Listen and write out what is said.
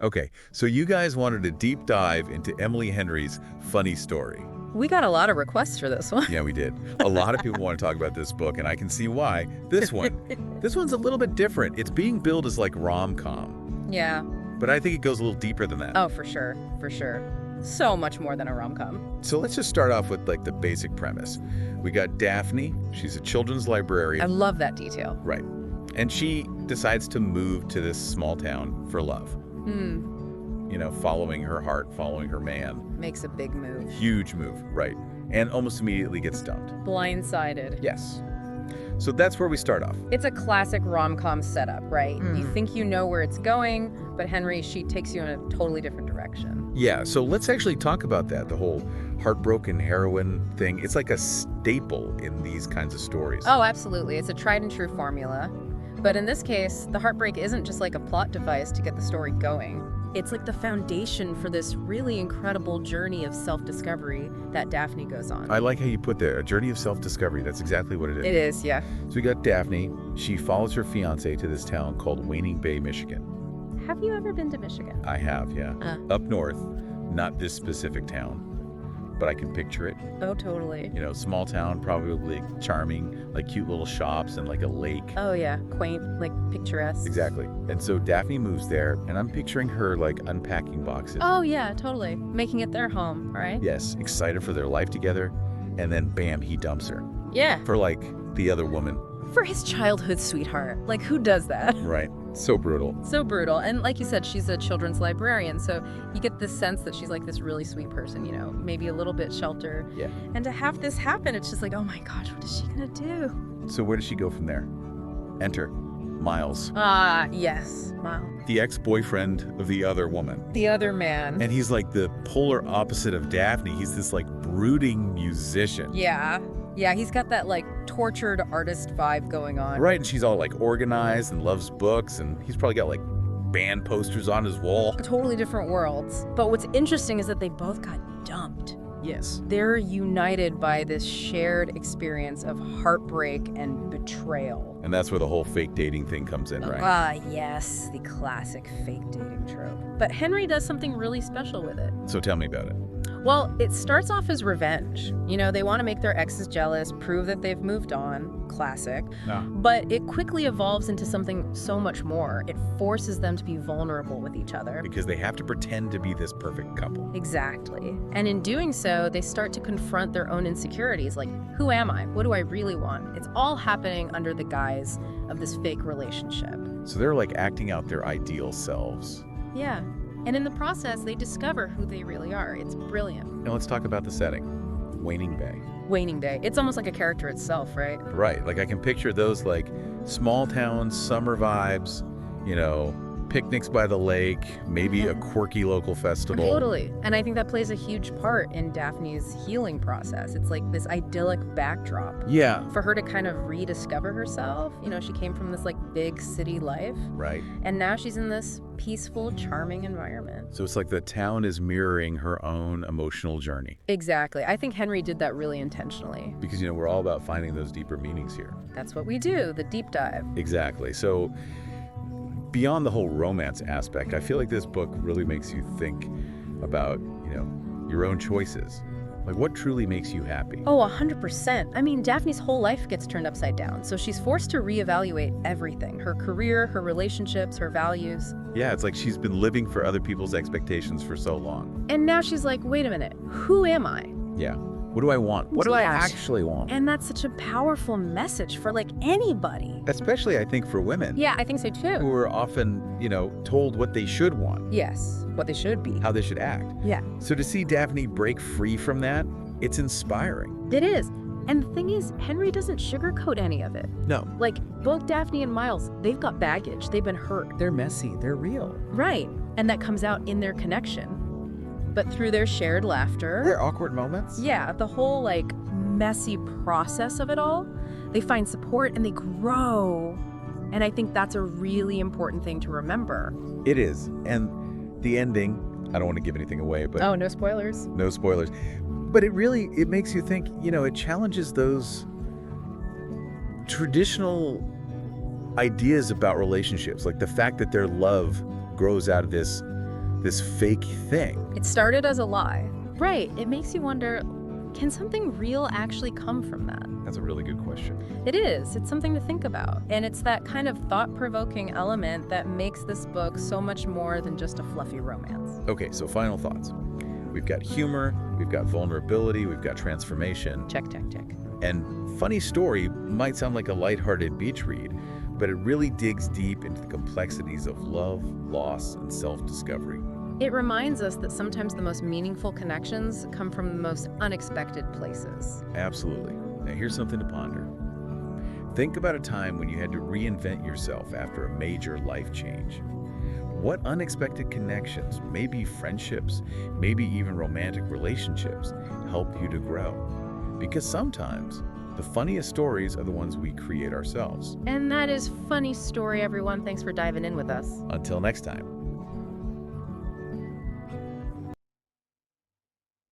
Okay, so you guys wanted a deep dive into Emily Henry's funny story. We got a lot of requests for this one. Yeah, we did. A lot of people want to talk about this book, and I can see why. This one's a little bit different. It's being billed as like rom-com, Yeah. but I think it goes a little deeper than that. Oh, for sure. For sure. So much more than a rom-com. So let's just start off with like the basic premise. We got Daphne. She's a children's I librarian. love that detail. Right. And she decides to move to this small town for love. You know, following her heart, following her man. Makes a big move. Huge move, right. And almost immediately gets dumped. Blindsided. Yes. So that's where we start off. It's a classic rom-com setup, right? You think you know where it's going, but Henry, she takes you in a totally different direction. Yeah, so let's actually talk about that, the whole heartbroken heroine thing. It's like a staple in these kinds of stories. Oh, absolutely. It's a tried and true formula. But in this case, the heartbreak isn't just like a plot device to get the story going. It's like the foundation for this really incredible journey of self-discovery that Daphne goes on. I like how you put there, a journey of self-discovery. That's exactly what it is. It is, yeah. So we got Daphne. She follows her fiancé to this town called Waning Bay, Michigan. Have you ever been to Michigan? I have, yeah. Up north, not this specific town, but I can picture it. Oh, totally. You know, small town, probably charming, like cute little shops and like a lake. Oh, yeah. Quaint, like picturesque. Exactly. And so Daphne moves there, and I'm picturing her like unpacking boxes. Oh, yeah, totally. Making it their home, right? Yes, excited for their life together, and then bam, he dumps her. Yeah. For like the other woman. For his childhood sweetheart. Like, who does that? Right. So brutal. So brutal. And like you said, she's a children's librarian, so you get this sense that she's like this really sweet person, you know, maybe a little bit sheltered. Yeah. And to have this happen, it's just like, oh my gosh, what is she gonna do? So where does she go from there? Enter Miles, Ah, yes, Miles. the ex-boyfriend of the other woman. The other man. And he's like the polar opposite of Daphne. He's this like brooding musician. Yeah. Yeah, he's got that like tortured artist vibe going on. Right, and she's all like organized and loves books, and he's probably got like band posters on his wall. Totally different worlds. But what's interesting is that they both got dumped. Yes. They're united by this shared experience of heartbreak and betrayal. And that's where the whole fake dating thing comes in, right? Ah, yes, the classic fake dating trope. But Henry does something really special with it. So tell me about it. Well, it starts off as revenge. You know, they want to make their exes jealous, prove that they've moved on. Classic. No. But it quickly evolves into something so much more. It forces them to be vulnerable with each other. Because they have to pretend to be this perfect couple. Exactly. And in doing so, they start to confront their own insecurities, like, who am I? What do I really want? It's all happening under the guise of this fake relationship. So they're like acting out their ideal selves. Yeah. And in the process, they discover who they really are. It's brilliant. Now let's talk about the setting. Waning Bay. Waning Day. It's almost like a character itself, right? Right, like I can picture those like small town summer vibes, you know, picnics by the lake, maybe a quirky local festival. Totally. And I think that plays a huge part in Daphne's healing process. It's like this idyllic backdrop. Yeah. For her to kind of rediscover herself. You know, she came from this like big city life. Right. And now she's in this peaceful, charming environment. So it's like the town is mirroring her own emotional journey. Exactly. I think Henry did that really intentionally. Because, you know, we're all about finding those deeper meanings here. That's what we do, the deep dive. Exactly. So beyond the whole romance aspect, I feel like this book really makes you think about, you know, your own choices. Like, what truly makes you happy? Oh, 100%. I mean, Daphne's whole life gets turned upside down, so she's forced to reevaluate everything. Her career, her relationships, her values. Yeah, it's like she's been living for other people's expectations for so long. And now she's like, wait a minute, who am I? Yeah. What do I want? What do I actually want? And that's such a powerful message for like anybody. Especially, I think, for women. Yeah, I think so too. Who are often, you know, told what they should want. Yes, what they should be. How they should act. Yeah. So to see Daphne break free from that, it's inspiring. It is. And the thing is, Henry doesn't sugarcoat any of it. No. Like, both Daphne and Miles, they've got baggage. They've been hurt. They're messy. They're real. Right. And that comes out in their connection. But through their shared laughter. Their awkward moments. Yeah, the whole, like, messy process of it all, they find support and they grow. And I think that's a really important thing to remember. It is. And the ending, I don't want to give anything away, but Oh, no spoilers. no spoilers. But it makes you think, you know, it challenges those traditional ideas about relationships, like the fact that their love grows out of this this fake thing. It started as a lie. Right. It makes you wonder, can something real actually come from that? That's a really good question. It is. It's something to think about. And it's that kind of thought-provoking element that makes this book so much more than just a fluffy romance. Okay, so final thoughts. We've got humor, we've got vulnerability, we've got transformation. Check, check, check. And funny story might sound like a lighthearted beach read, but it really digs deep into the complexities of love, loss, and self-discovery. It reminds us that sometimes the most meaningful connections come from the most unexpected places. Absolutely. Now here's something to ponder. Think about a time when you had to reinvent yourself after a major life change. What unexpected connections, maybe friendships, maybe even romantic relationships, help you to grow? Because sometimes the funniest stories are the ones we create ourselves. And that is Funny Story, everyone. Thanks for diving in with us. Until next time.